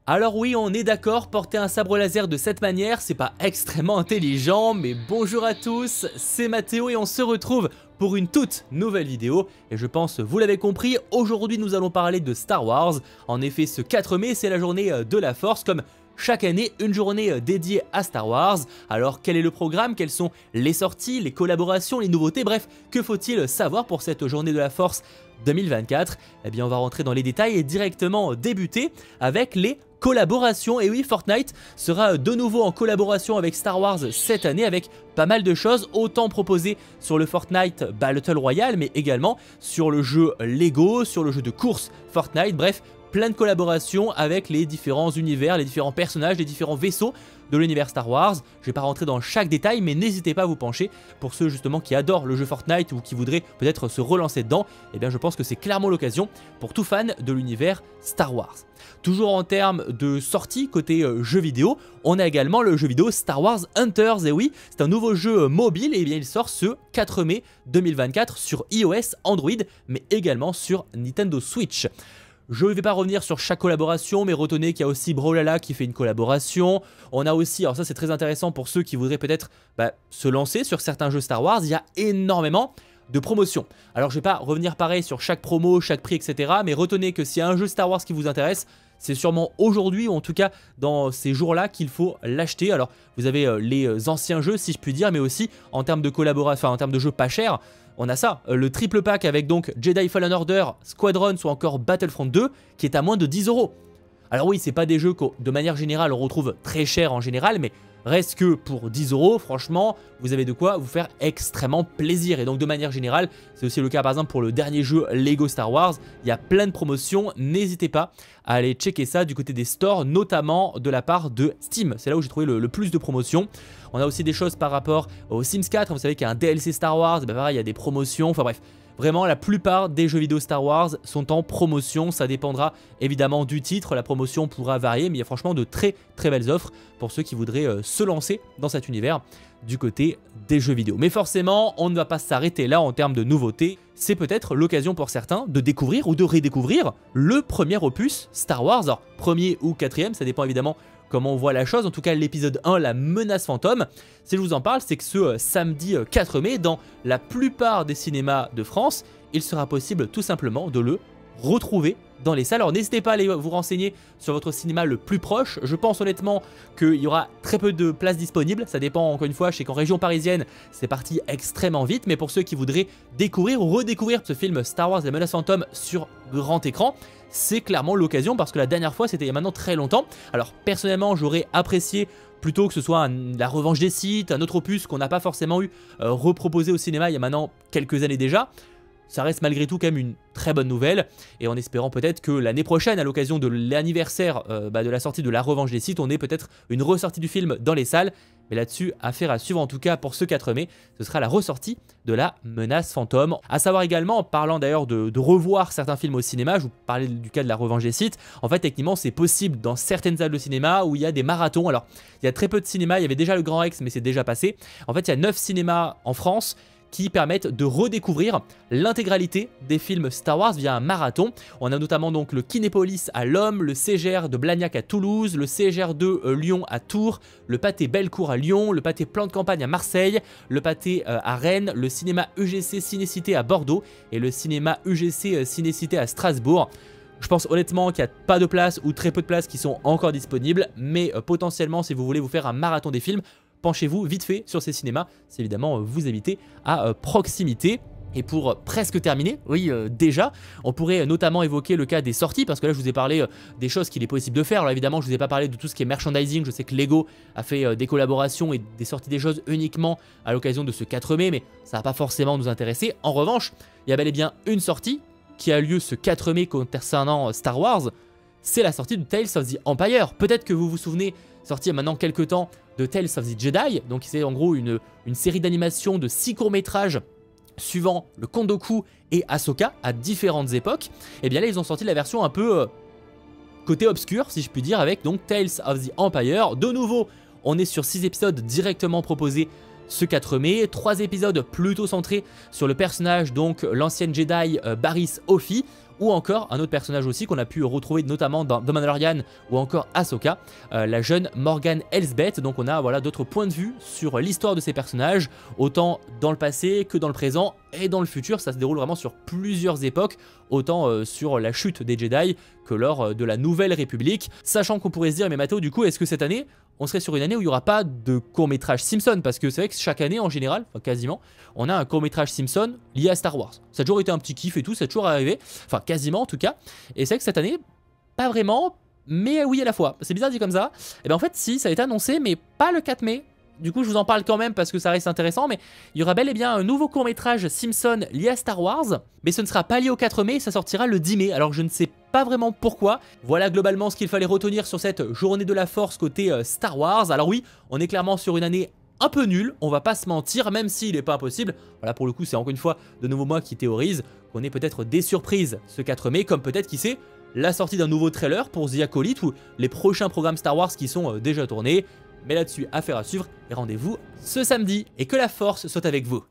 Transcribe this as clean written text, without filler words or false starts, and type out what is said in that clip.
Alors oui, on est d'accord, porter un sabre laser de cette manière, c'est pas extrêmement intelligent, mais bonjour à tous, c'est Mathéo et on se retrouve pour une toute nouvelle vidéo. Et je pense, vous l'avez compris, aujourd'hui nous allons parler de Star Wars. En effet, ce 4 mai, c'est la journée de la Force, comme chaque année, une journée dédiée à Star Wars. Alors quel est le programme, quelles sont les sorties, les collaborations, les nouveautés, bref, que faut-il savoir pour cette journée de la Force 2024? Eh bien on va rentrer dans les détails et directement débuter avec les collaborations. Et oui, Fortnite sera de nouveau en collaboration avec Star Wars cette année avec pas mal de choses, autant proposées sur le Fortnite Battle Royale, mais également sur le jeu Lego, sur le jeu de course Fortnite, bref, plein de collaborations avec les différents univers, les différents personnages, les différents vaisseaux de l'univers Star Wars. Je vais pas rentrer dans chaque détail, mais n'hésitez pas à vous pencher pour ceux justement qui adorent le jeu Fortnite ou qui voudraient peut-être se relancer dedans. Eh bien je pense que c'est clairement l'occasion pour tout fan de l'univers Star Wars. Toujours en termes de sortie côté jeu vidéo, on a également le jeu vidéo Star Wars Hunters. Et oui, c'est un nouveau jeu mobile et bien il sort ce 4 mai 2024 sur iOS, Android, mais également sur Nintendo Switch. Je ne vais pas revenir sur chaque collaboration, mais retenez qu'il y a aussi Brawlhalla qui fait une collaboration. On a aussi, alors ça c'est très intéressant pour ceux qui voudraient peut-être se lancer sur certains jeux Star Wars, il y a énormément de promotions. Alors je ne vais pas revenir pareil sur chaque promo, chaque prix, etc. Mais retenez que s'il y a un jeu Star Wars qui vous intéresse, c'est sûrement aujourd'hui ou en tout cas dans ces jours-là qu'il faut l'acheter. Alors vous avez les anciens jeux si je puis dire, mais aussi en termes de collaboration, en termes de jeux pas chers. On a ça, le triple pack avec donc Jedi Fallen Order, Squadrons ou encore Battlefront 2 qui est à moins de 10 €. Alors oui, c'est pas des jeux que de manière générale on retrouve très chers en général, mais reste que pour 10 €, franchement, vous avez de quoi vous faire extrêmement plaisir. Et donc de manière générale, c'est aussi le cas par exemple pour le dernier jeu Lego Star Wars, il y a plein de promotions, n'hésitez pas à aller checker ça du côté des stores, notamment de la part de Steam. C'est là où j'ai trouvé le plus de promotions. On a aussi des choses par rapport au Sims 4, vous savez qu'il y a un DLC Star Wars, et pareil, il y a des promotions, enfin bref. Vraiment, la plupart des jeux vidéo Star Wars sont en promotion. Ça dépendra évidemment du titre. La promotion pourra varier, mais il y a franchement de très très belles offres pour ceux qui voudraient se lancer dans cet univers du côté des jeux vidéo. Mais forcément, on ne va pas s'arrêter là en termes de nouveautés. C'est peut-être l'occasion pour certains de découvrir ou de redécouvrir le premier opus Star Wars. Alors, premier ou quatrième, ça dépend évidemment comment on voit la chose. En tout cas, l'épisode 1, la menace fantôme. Si je vous en parle, c'est que ce samedi 4 mai, dans la plupart des cinémas de France, il sera possible tout simplement de le retrouver dans les salles. Alors n'hésitez pas à aller vous renseigner sur votre cinéma le plus proche. Je pense honnêtement qu'il y aura très peu de places disponibles. Ça dépend encore une fois, je sais qu'en région parisienne, c'est parti extrêmement vite. Mais pour ceux qui voudraient découvrir ou redécouvrir ce film Star Wars, la menace fantôme sur grand écran, c'est clairement l'occasion parce que la dernière fois, c'était il y a maintenant très longtemps. Alors personnellement, j'aurais apprécié plutôt que ce soit la revanche des Sith, un autre opus qu'on n'a pas forcément eu reproposé au cinéma il y a maintenant quelques années déjà. Ça reste malgré tout quand même une très bonne nouvelle et en espérant peut-être que l'année prochaine, à l'occasion de l'anniversaire de la sortie de la revanche des Sith, on ait peut-être une ressortie du film dans les salles. Mais là-dessus, affaire à suivre en tout cas pour ce 4 mai, ce sera la ressortie de la menace fantôme. A savoir également, en parlant d'ailleurs de revoir certains films au cinéma, je vous parlais du cas de la revanche des Sith, en fait techniquement c'est possible dans certaines salles de cinéma où il y a des marathons. Alors il y a très peu de cinémas, il y avait déjà le Grand Rex mais c'est déjà passé. En fait il y a 9 cinémas en France qui permettent de redécouvrir l'intégralité des films Star Wars via un marathon. On a notamment donc le Kinépolis à Lomme, le CGR de Blagnac à Toulouse, le CGR de Lyon à Tours, le Pâté Bellecour à Lyon, le Pâté Plan de Campagne à Marseille, le Pâté à Rennes, le cinéma UGC Cinécité à Bordeaux et le cinéma UGC Cinécité à Strasbourg. Je pense honnêtement qu'il n'y a pas de places ou très peu de places qui sont encore disponibles, mais potentiellement si vous voulez vous faire un marathon des films, penchez-vous vite fait sur ces cinémas, si évidemment vous habitez à proximité. Et pour presque terminer, oui déjà, on pourrait notamment évoquer le cas des sorties, parce que là je vous ai parlé des choses qu'il est possible de faire. Alors évidemment je vous ai pas parlé de tout ce qui est merchandising, je sais que Lego a fait des collaborations et des sorties des choses uniquement à l'occasion de ce 4 mai, mais ça va pas forcément nous intéresser. En revanche, il y a bel et bien une sortie qui a lieu ce 4 mai concernant Star Wars, c'est la sortie de Tales of the Empire. Peut-être que vous vous souvenez, sorti il y a maintenant quelques temps, de Tales of the Jedi, donc c'est en gros une série d'animation de 6 courts-métrages suivant le Kondoku et Ahsoka à différentes époques. Et bien là ils ont sorti la version un peu côté obscur si je puis dire, avec donc Tales of the Empire. De nouveau on est sur 6 épisodes directement proposés ce 4 mai, 3 épisodes plutôt centrés sur le personnage, donc l'ancienne Jedi Barriss Offee. ou encore un autre personnage aussi qu'on a pu retrouver notamment dans The Mandalorian ou encore Ahsoka, la jeune Morgan Elsbeth. Donc on a voilà d'autres points de vue sur l'histoire de ces personnages, autant dans le passé que dans le présent et dans le futur. Ça se déroule vraiment sur plusieurs époques, autant sur la chute des Jedi que lors de la Nouvelle République. Sachant qu'on pourrait se dire, mais Mathéo, du coup, est-ce que cette année, on serait sur une année où il n'y aura pas de court-métrage Simpson? Parce que c'est vrai que chaque année, en général, enfin quasiment, on a un court-métrage Simpson lié à Star Wars. Ça a toujours été un petit kiff et tout, ça a toujours arrivé, enfin quasiment en tout cas. Et c'est vrai que cette année, pas vraiment, mais oui à la fois. C'est bizarre dit comme ça. Et bien en fait, si, ça a été annoncé, mais pas le 4 mai. Du coup, je vous en parle quand même parce que ça reste intéressant, mais il y aura bel et bien un nouveau court-métrage Simpson lié à Star Wars, mais ce ne sera pas lié au 4 mai, ça sortira le 10 mai, alors je ne sais pas vraiment pourquoi. Voilà globalement ce qu'il fallait retenir sur cette journée de la Force côté Star Wars. Alors oui, on est clairement sur une année un peu nulle, on va pas se mentir, même s'il n'est pas impossible. Voilà, pour le coup, c'est encore une fois de nouveau moi qui théorise qu'on ait peut-être des surprises ce 4 mai, comme peut-être, qui sait, la sortie d'un nouveau trailer pour The Acolyte ou les prochains programmes Star Wars qui sont déjà tournés. Mais là-dessus, affaire à suivre et rendez-vous ce samedi. Et que la force soit avec vous.